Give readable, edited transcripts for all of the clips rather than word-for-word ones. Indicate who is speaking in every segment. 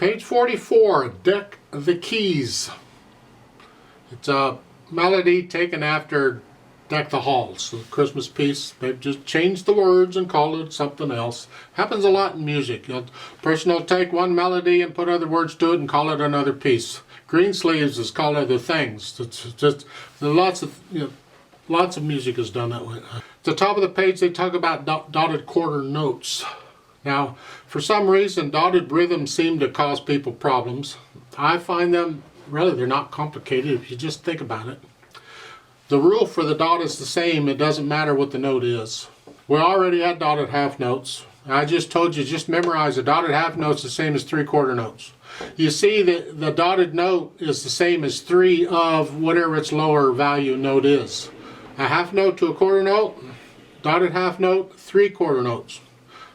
Speaker 1: Page 44, Deck the Keys. It's a melody taken after Deck the Halls, the Christmas piece. They've just changed the words and called it something else. Happens a lot in music. A person will take one melody and put other words to it and call it another piece. Greensleeves is called other things. It's just lots of music is done that way. At the top of the page they talk about dotted quarter notes. Now, for some reason, dotted rhythms seem to cause people problems. I find them, really, they're not complicated if you just think about it. The rule for the dot is the same. It doesn't matter what the note is. We already had dotted half notes. I just told you, just memorize a dotted half note's the same as 3/4 notes. You see that the dotted note is the same as 3 of whatever its lower value note is. A half note to a quarter note, dotted half note, 3/4 notes.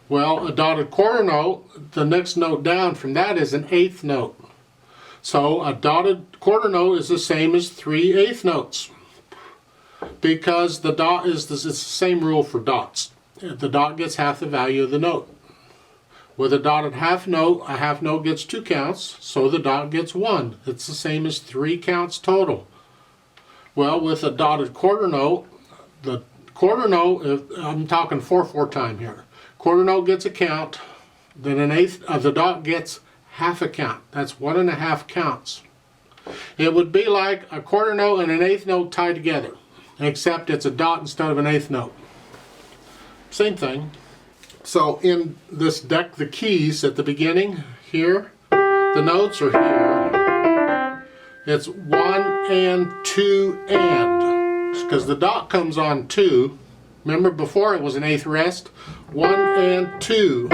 Speaker 1: Well, a dotted quarter note, the next note down from that is an 1/8 note. So a dotted quarter note is the same as 3/8 notes, because the dot is it's the same rule for dots. The dot gets half the value of the note. With a dotted half note, a half note gets 2 counts, so the dot gets 1. It's the same as 3 counts total. Well, with a dotted quarter note, the quarter note, I'm talking 4/4 time here. Quarter note gets a count, then an 1/8 of the dot gets half a count. That's 1.5 counts. It would be like a quarter note and an 1/8 note tied together, except it's a dot instead of an 1/8 note. Same thing. So in this Deck the Keys at the beginning here, the notes are here. It's 1 and 2 and, because the dot comes on 2. Remember before it was an 1/8 rest? 1 and 2.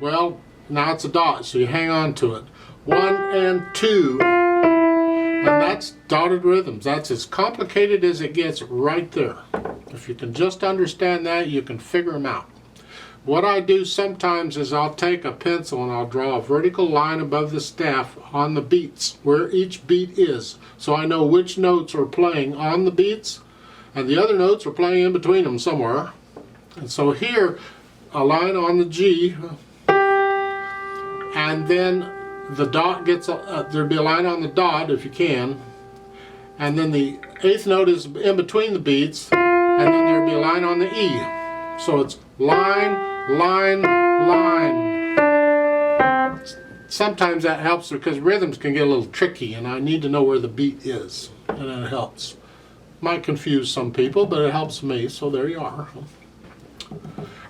Speaker 1: Well, now it's a dot, so you hang on to it. 1 and 2. And that's dotted rhythms. That's as complicated as it gets right there. If you can just understand that, you can figure them out. What I do sometimes is I'll take a pencil and I'll draw a vertical line above the staff on the beats, where each beat is. So I know which notes are playing on the beats, and the other notes are playing in between them somewhere. And so here, a line on the G, and then the dot gets, there'd be a line on the dot if you can, and then the 1/8 note is in between the beats, and then there'd be a line on the E. So it's line, line, line. Sometimes that helps because rhythms can get a little tricky and I need to know where the beat is, and it helps. Might confuse some people, but it helps me, so there you are.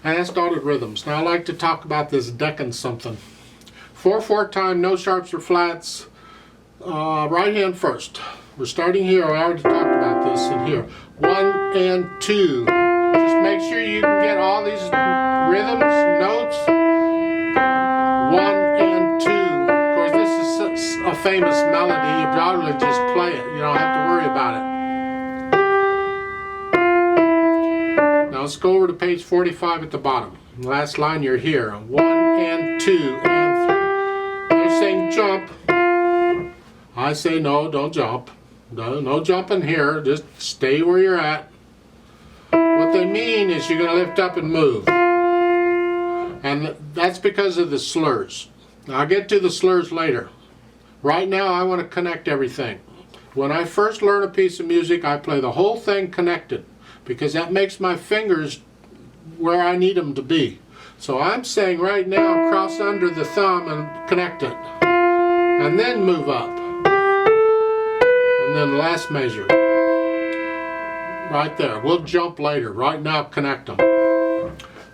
Speaker 1: And that's dotted rhythms. Now I like to talk about this decking something. 4/4 time, no sharps or flats. Right hand first. We're starting here. I already talked about this in here. 1 and 2. Just make sure you can get all these rhythms, notes. 1 and 2. Of course, this is a famous melody. You probably just play it. You don't have to worry about it. Now let's go over to page 45 at the bottom. Last line, you're here. 1 and 2 and 3. They're saying jump. I say no, don't jump. No jumping here. Just stay where you're at. What they mean is you're going to lift up and move. And that's because of the slurs. Now, I'll get to the slurs later. Right now I want to connect everything. When I first learn a piece of music, I play the whole thing connected, because that makes my fingers where I need them to be. So I'm saying right now, cross under the thumb and connect it. And then move up. And then the last measure. Right there. We'll jump later. Right now, connect them.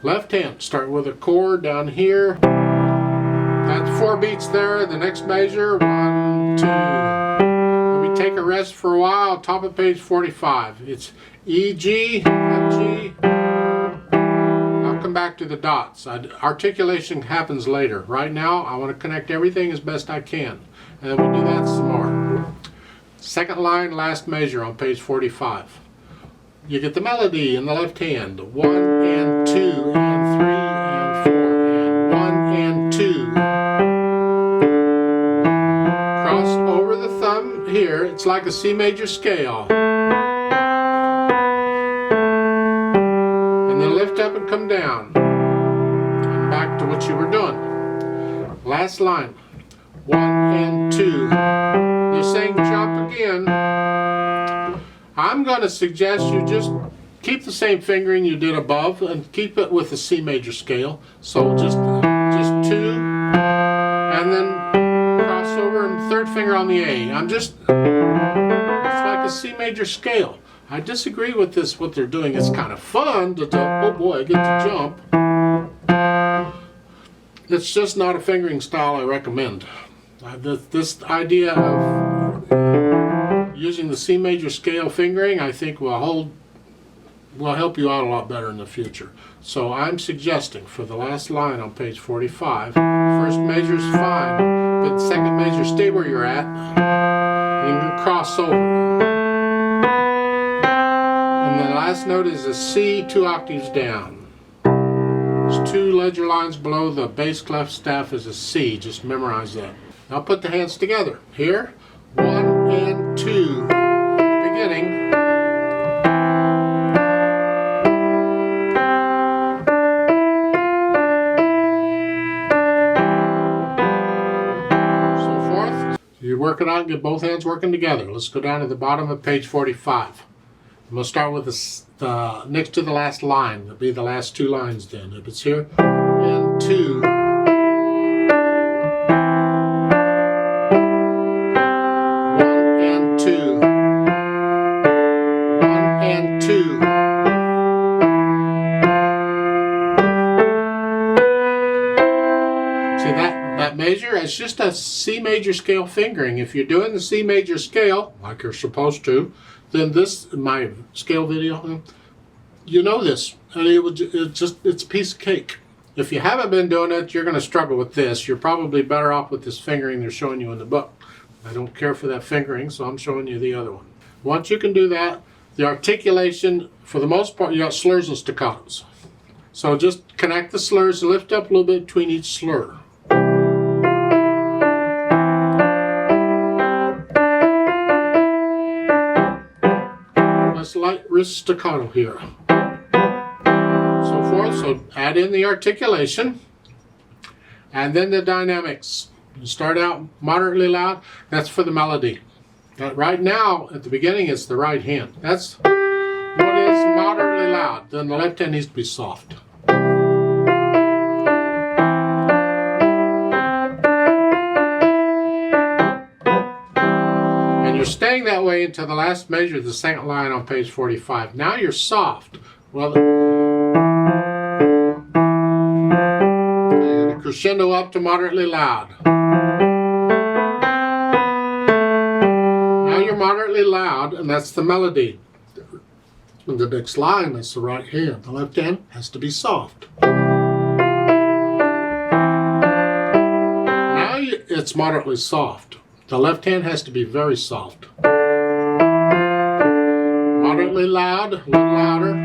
Speaker 1: Left hand, start with a chord down here. That's 4 beats there. The next measure, 1, 2. Let me take a rest for a while. Top of page 45. It's E, G, F, G. I'll come back to the dots. Articulation happens later. Right now, I want to connect everything as best I can. And then we'll do that some more. Second line, last measure on page 45. You get the melody in the left hand. 1 and 2 and 3 and 4 and 1 and 2. Cross over the thumb here. It's like a C major scale. And then lift up and come down. And back to what you were doing. Last line. 1 and 2. They're saying jump again. I'm going to suggest you just keep the same fingering you did above and keep it with the C major scale. So just 2 and then cross over and third finger on the A. It's like a C major scale. I disagree with this, what they're doing. It's kind of fun to, oh boy, I get to jump. It's just not a fingering style I recommend. This idea of using the C major scale fingering, I think will help you out a lot better in the future. So I'm suggesting for the last line on page 45, first measure is fine, but second measure, stay where you're at. You can cross over. And the last note is a C 2 octaves down. There's 2 ledger lines below the bass clef staff is a C. Just memorize that. Now put the hands together. Here, 1 and 2. Beginning. So forth. You work it out and get both hands working together. Let's go down to the bottom of page 45. We'll start with the next to the last line. It'll be the last 2 lines then. If it's here, and 2. 1 and 2. 1 and 2. See that measure? It's just a C major scale fingering. If you're doing the C major scale, like you're supposed to, then this, my scale video, you know this, and it's a piece of cake. If you haven't been doing it, you're going to struggle with this. You're probably better off with this fingering they're showing you in the book. I don't care for that fingering, so I'm showing you the other one. Once you can do that, the articulation, for the most part, you got slurs and staccatos. So just connect the slurs, lift up a little bit between each slur. Light wrist staccato here. So forth. So add in the articulation and then the dynamics. You start out moderately loud. That's for the melody. Right now, at the beginning, it's the right hand. That's what is moderately loud. Then the left hand needs to be soft. Staying that way until the last measure, the second line on page 45. Now you're soft. Well, and a crescendo up to moderately loud. Now you're moderately loud, and that's the melody. And the next line, that's the right hand. The left hand has to be soft. Now it's moderately soft. The left hand has to be very soft. Moderately loud, a little louder. You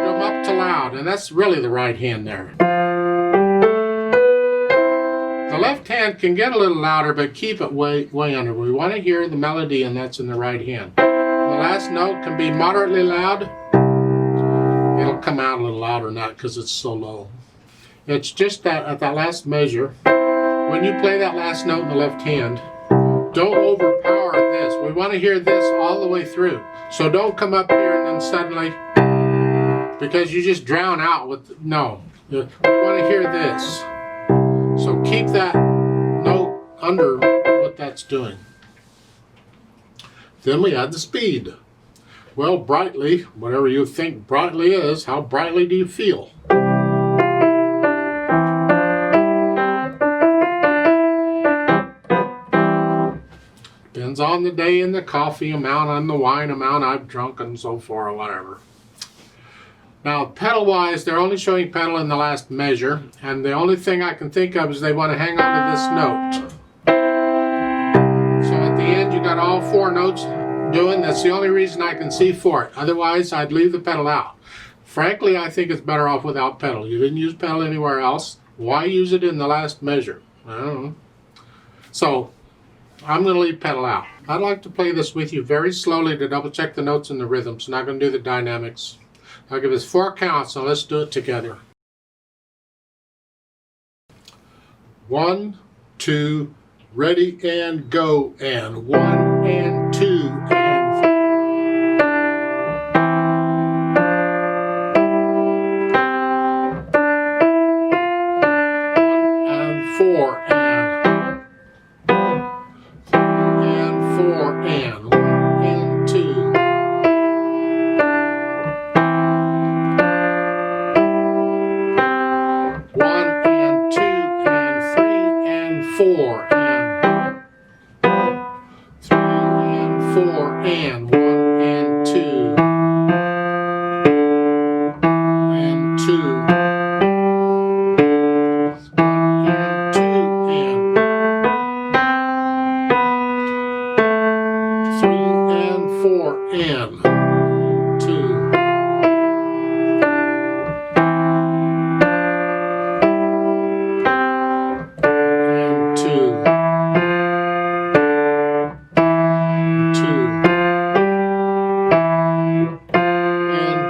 Speaker 1: come up to loud, and that's really the right hand there. The left hand can get a little louder, but keep it way under. We want to hear the melody, and that's in the right hand. The last note can be moderately loud. It'll come out a little louder than that because it's so low. It's just that at that last measure, when you play that last note in the left hand, don't overpower this. We want to hear this all the way through. So don't come up here and then suddenly, because you just drown out with, no. We want to hear this. So keep that note under what that's doing. Then we add the speed. Well, brightly, whatever you think brightly is, how brightly do you feel? Depends on the day and the coffee amount and the wine amount I've drunk and so forth or whatever. Now, pedal-wise, they're only showing pedal in the last measure, and the only thing I can think of is they want to hang on to this note. So at the end, you got all 4 notes doing. That's the only reason I can see for it. Otherwise, I'd leave the pedal out. Frankly, I think it's better off without pedal. You didn't use pedal anywhere else. Why use it in the last measure? I don't know. So I'm going to leave pedal out. I'd like to play this with you very slowly to double check the notes and the rhythms. Not going to do the dynamics. I'll give us 4 counts, so let's do it together. 1, 2, ready and go, and 1 and 2 and 4 and 4 and 1 and 2. 1 and 2 and 3 and 4 and 3 and 4 and 1 and 2 and 2. 1 and 2 and 3 and 4 and 2.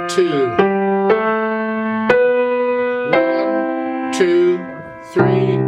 Speaker 1: Two. 1, 2, 3.